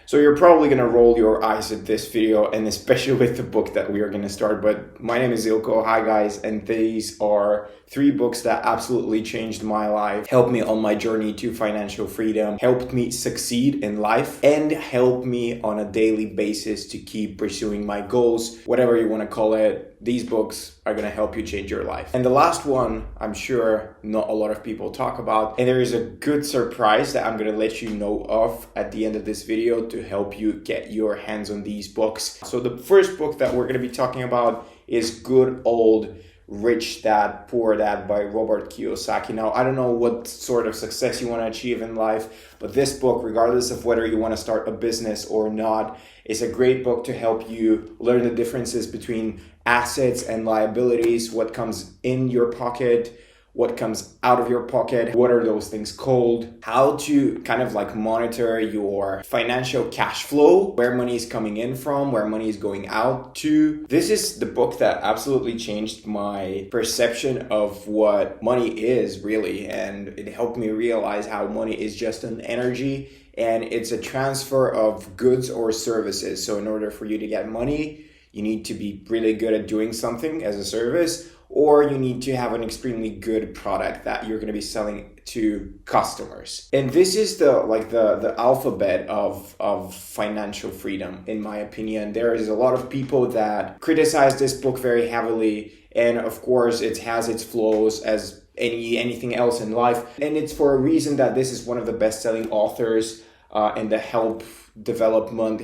So you're probably going to roll your eyes at this video, and especially with the book that we are going to start. But my name is Ilko. Hi guys, and these are 3 books that absolutely changed my life, helped me on my journey to financial freedom, helped me succeed in life, and helped me on a daily basis to keep pursuing my goals, whatever you want to call it. These books are going to help you change your life. And the last one, I'm sure not a lot of people talk about, and there is a good surprise that I'm going to let you know of at the end of this video to help you get your hands on these books. So the first book that we're going to be talking about is Good Old Rich Dad, Poor Dad by Robert Kiyosaki. Now, I don't know what sort of success you want to achieve in life, but this book, regardless of whether you want to start a business or not, is a great book to help you learn the differences between assets and liabilities, what comes in your pocket, what comes out of your pocket, what are those things called, how to kind of like monitor your financial cash flow, where money is coming in from, where money is going out to. This is the book that absolutely changed my perception of what money is really, and it helped me realize how money is just an energy and it's a transfer of goods or services. So in order for you to get money, you need to be really good at doing something as a service, or you need to have an extremely good product that you're going to be selling to customers. And this is the alphabet of financial freedom, in my opinion. There is a lot of people that criticize this book very heavily, and of course it has its flaws as anything else in life. And it's for a reason that this is one of the best-selling authors in the development,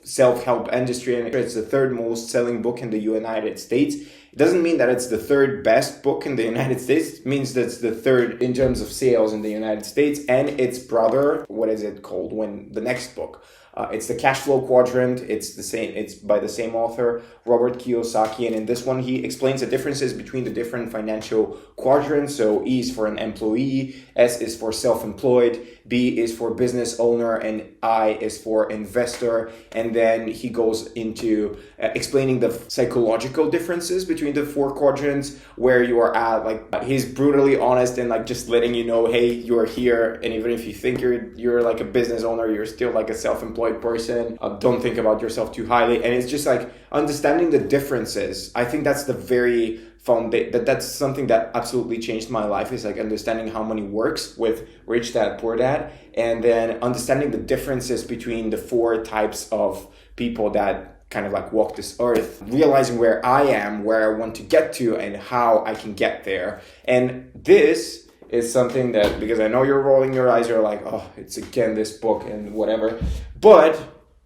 self-help industry, and it's the 3rd most selling book in the United States. It doesn't mean that it's the 3rd best book in the United States. It means that it's the 3rd in terms of sales in the United States. And its brother, what is it called? The next book. It's the Cash Flow Quadrant. It's the same. It's by the same author, Robert Kiyosaki. And in this one, he explains the differences between the different financial quadrants. So E is for an employee, S is for self-employed, B is for business owner, and I is for investor. And then he goes into explaining the psychological differences between the 4 quadrants, where you are at. Like, he's brutally honest and like just letting you know, hey, you're here, and even if you think you're like a business owner, you're still like a self-employed person. Don't think about yourself too highly. And it's just like understanding the differences. I think that's the very that's something that absolutely changed my life, is like understanding how money works with Rich Dad, Poor Dad, and then understanding the differences between the 4 types of people that kind of like walk this earth, realizing where I am, where I want to get to, and how I can get there. And this is something that, because I know you're rolling your eyes, you're like, oh, it's again this book and whatever, but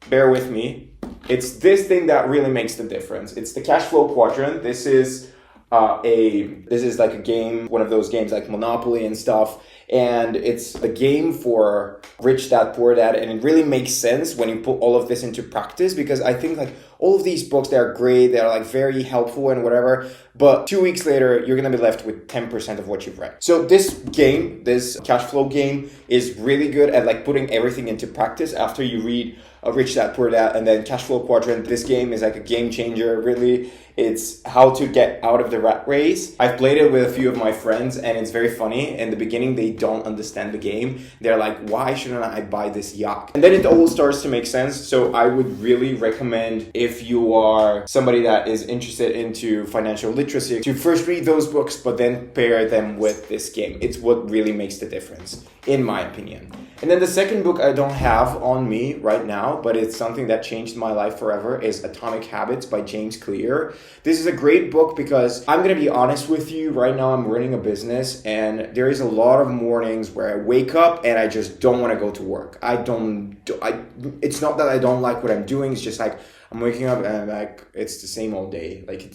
bear with me. It's this thing that really makes the difference. It's the Cash Flow Quadrant. This is like a game, one of those games like Monopoly and stuff. And it's a game for Rich Dad, Poor Dad. And it really makes sense when you put all of this into practice, because I think like all of these books, they're great. They're like very helpful and whatever. But 2 weeks later, you're going to be left with 10% of what you've read. So this game, this cash flow game, is really good at like putting everything into practice after you read Rich Dad, Poor Dad, and then Cash Flow Quadrant. This game is like a game changer, really. It's how to get out of the rat race. I've played it with a few of my friends, and it's very funny. In the beginning, they don't understand the game. They're like, why shouldn't I buy this yacht? And then it all starts to make sense. So I would really recommend, if you are somebody that is interested into financial literacy, to first read those books, but then pair them with this game. It's what really makes the difference, in my opinion. And then the second book I don't have on me right now, but it's something that changed my life forever, is Atomic Habits by James Clear. This is a great book because I'm going to be honest with you. Right now I'm running a business, and there is a lot of mornings where I wake up and I just don't want to go to work. It's not that I don't like what I'm doing. It's just like I'm waking up and I'm like, it's the same old day. Like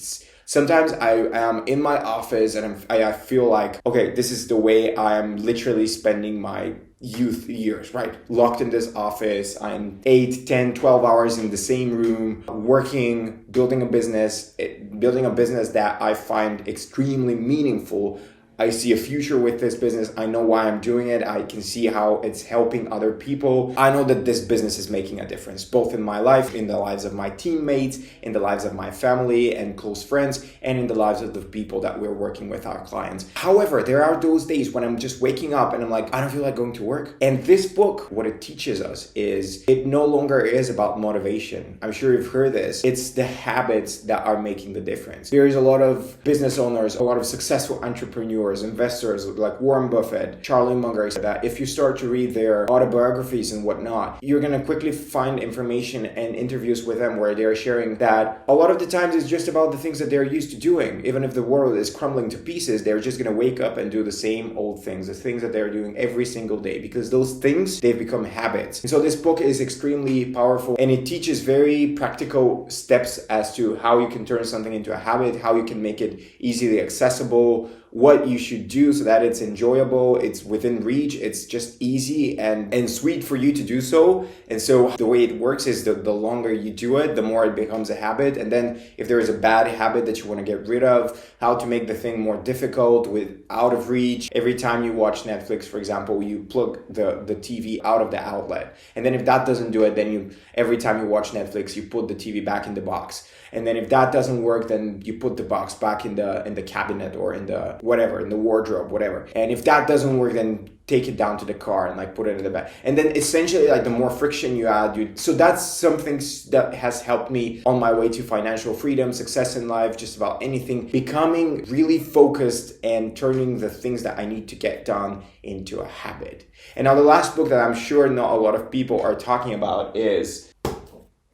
sometimes I am in my office and I feel like, okay, this is the way I'm literally spending my youth years, right? Locked in this office. I'm 8, 10, 12 hours in the same room, working, building a business that I find extremely meaningful. I see a future with this business. I know why I'm doing it. I can see how it's helping other people. I know that this business is making a difference, both in my life, in the lives of my teammates, in the lives of my family and close friends, and in the lives of the people that we're working with, our clients. However, there are those days when I'm just waking up and I'm like, I don't feel like going to work. And this book, what it teaches us is it no longer is about motivation. I'm sure you've heard this. It's the habits that are making the difference. There is a lot of business owners, a lot of successful entrepreneurs, investors like Warren Buffett, Charlie Munger, that if you start to read their autobiographies and whatnot, you're going to quickly find information and interviews with them where they're sharing that a lot of the times it's just about the things that they're used to doing. Even if the world is crumbling to pieces, they're just going to wake up and do the same old things, the things that they're doing every single day, because those things, they've become habits. And so this book is extremely powerful, and it teaches very practical steps as to how you can turn something into a habit, how you can make it easily accessible, what you should do so that it's enjoyable, it's within reach, it's just easy and sweet for you to do so. And so the way it works is the longer you do it, the more it becomes a habit. And then if there is a bad habit that you want to get rid of, how to make the thing more difficult with out of reach. Every time you watch Netflix, for example, you plug the TV out of the outlet. And then if that doesn't do it, then every time you watch Netflix, you put the TV back in the box. And then if that doesn't work, then you put the box back in the cabinet or in the whatever, in the wardrobe, whatever. And if that doesn't work, then take it down to the car and like put it in the back. And then essentially like the more friction you add, so that's something that has helped me on my way to financial freedom, success in life, just about anything, becoming really focused and turning the things that I need to get done into a habit. And now the last book that I'm sure not a lot of people are talking about is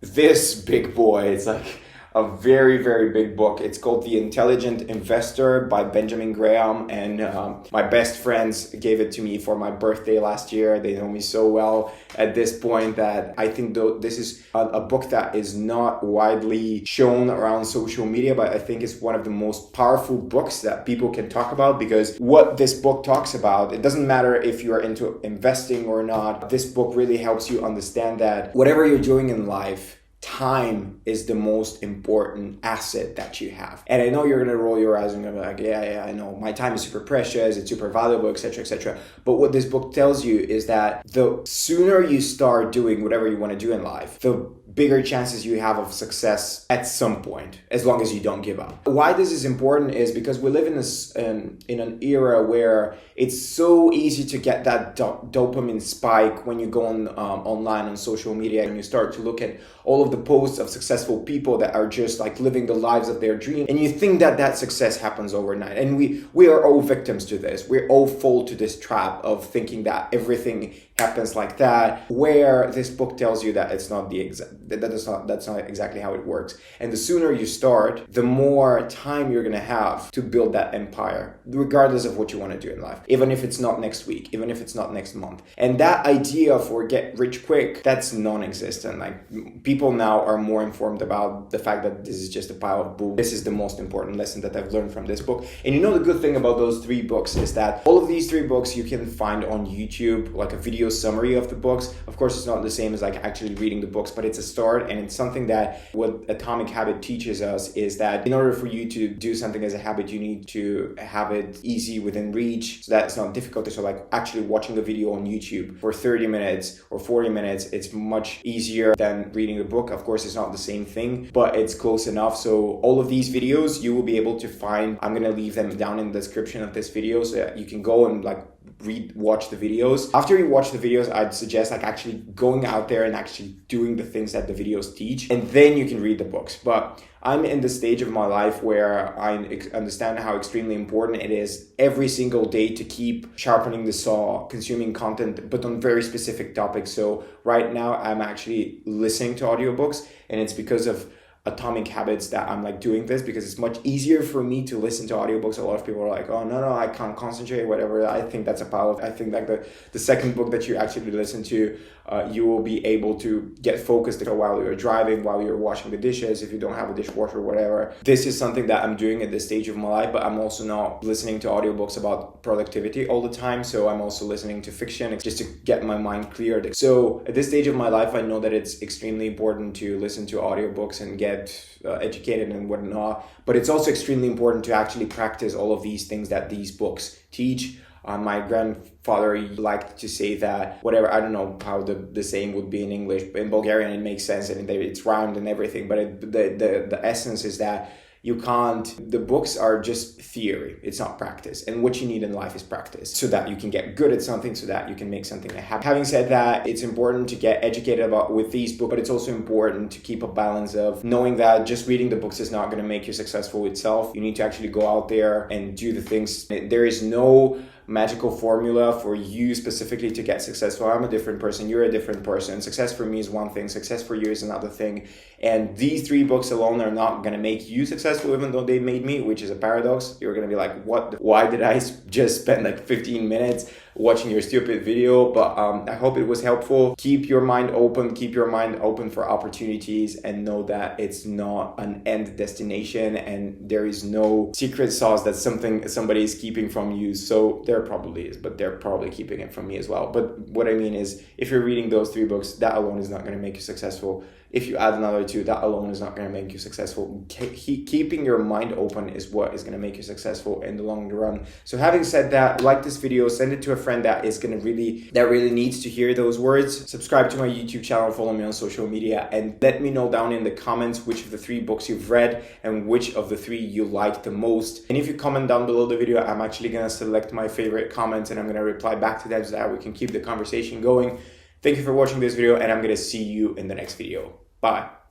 this big boy. It's like a very, very big book. It's called The Intelligent Investor by Benjamin Graham. And my best friends gave it to me for my birthday last year. They know me so well at this point that I think this is a book that is not widely shown around social media, but I think it's one of the most powerful books that people can talk about, because what this book talks about, it doesn't matter if you're into investing or not. This book really helps you understand that whatever you're doing in life, time is the most important asset that you have. And I know you're going to roll your eyes and go like, yeah, I know. My time is super precious. It's super valuable, etc., etc. But what this book tells you is that the sooner you start doing whatever you want to do in life, the bigger chances you have of success at some point, as long as you don't give up. Why this is important is because we live in an era where it's so easy to get that dopamine spike when you go online on social media and you start to look at all of the posts of successful people that are just like living the lives of their dream, and you think that success happens overnight. And we are all victims to this. We all fall to this trap of thinking that everything happens like that, where this book tells you that it's not that's not exactly how it works. And the sooner you start, the more time you're gonna have to build that empire, regardless of what you want to do in life, even if it's not next week, even if it's not next month. And that idea for get rich quick, that's non-existent. Like, people now are more informed about the fact that this is just a pile of bull. This is the most important lesson that I've learned from this book. And you know, the good thing about those 3 books is that all of these 3 books you can find on YouTube, like a video summary of the books. Of course, it's not the same as like actually reading the books, but it's a start. And it's something that what Atomic Habit teaches us is that in order for you to do something as a habit, you need to have it easy within reach, so that it's not difficult. So like actually watching a video on YouTube for 30 minutes or 40 minutes, it's much easier than reading the book. Of course, it's not the same thing, but it's close enough. So all of these videos you will be able to find. I'm going to leave them down in the description of this video so that you can go and like watch the videos. After you watch the videos, I'd suggest like actually going out there and actually doing the things that the videos teach, and then you can read the books. But I'm in the stage of my life where I understand how extremely important it is every single day to keep sharpening the saw, consuming content, but on very specific topics. So right now I'm actually listening to audiobooks, and it's because of Atomic Habits that I'm like doing this, because it's much easier for me to listen to audiobooks. A lot of people are like, oh no, I can't concentrate, whatever. I think that's a pile of, I think like the second book that you actually listen to, you will be able to get focused while you're driving, while you're washing the dishes, if you don't have a dishwasher or whatever. This is something that I'm doing at this stage of my life, but I'm also now listening to audiobooks about productivity all the time. So I'm also listening to fiction just to get my mind cleared. So at this stage of my life, I know that it's extremely important to listen to audiobooks and get get educated and whatnot. But it's also extremely important to actually practice all of these things that these books teach. My grandfather liked to say that whatever, I don't know how the saying would be in English, but in Bulgarian it makes sense and it's rhymed and everything. But the essence is that you can't, the books are just theory. It's not practice. And what you need in life is practice so that you can get good at something, so that you can make something happen. Having said that, it's important to get educated with these books, but it's also important to keep a balance of knowing that just reading the books is not going to make you successful itself. You need to actually go out there and do the things. There is no magical formula for you specifically to get successful. I'm a different person. You're a different person. Success for me is one thing. Success for you is another thing. And these 3 books alone are not going to make you successful, even though they made me, which is a paradox. You're going to be like, what? Why did I just spend like 15 minutes watching your stupid video? But I hope it was helpful. Keep your mind open. Keep your mind open for opportunities, and know that it's not an end destination and there is no secret sauce that somebody is keeping from you. So there probably is, but they're probably keeping it from me as well. But what I mean is, if you're reading those 3 books, that alone is not going to make you successful. If you add another 2, that alone is not going to make you successful. Keeping your mind open is what is going to make you successful in the long run. So having said that, like this video, send it to a friend that really needs to hear those words. Subscribe to my YouTube channel, follow me on social media, and let me know down in the comments which of the 3 books you've read and which of the 3 you liked the most. And if you comment down below the video, I'm actually going to select my favorite comments and I'm going to reply back to them so that we can keep the conversation going. Thank you for watching this video, and I'm going to see you in the next video. Bye.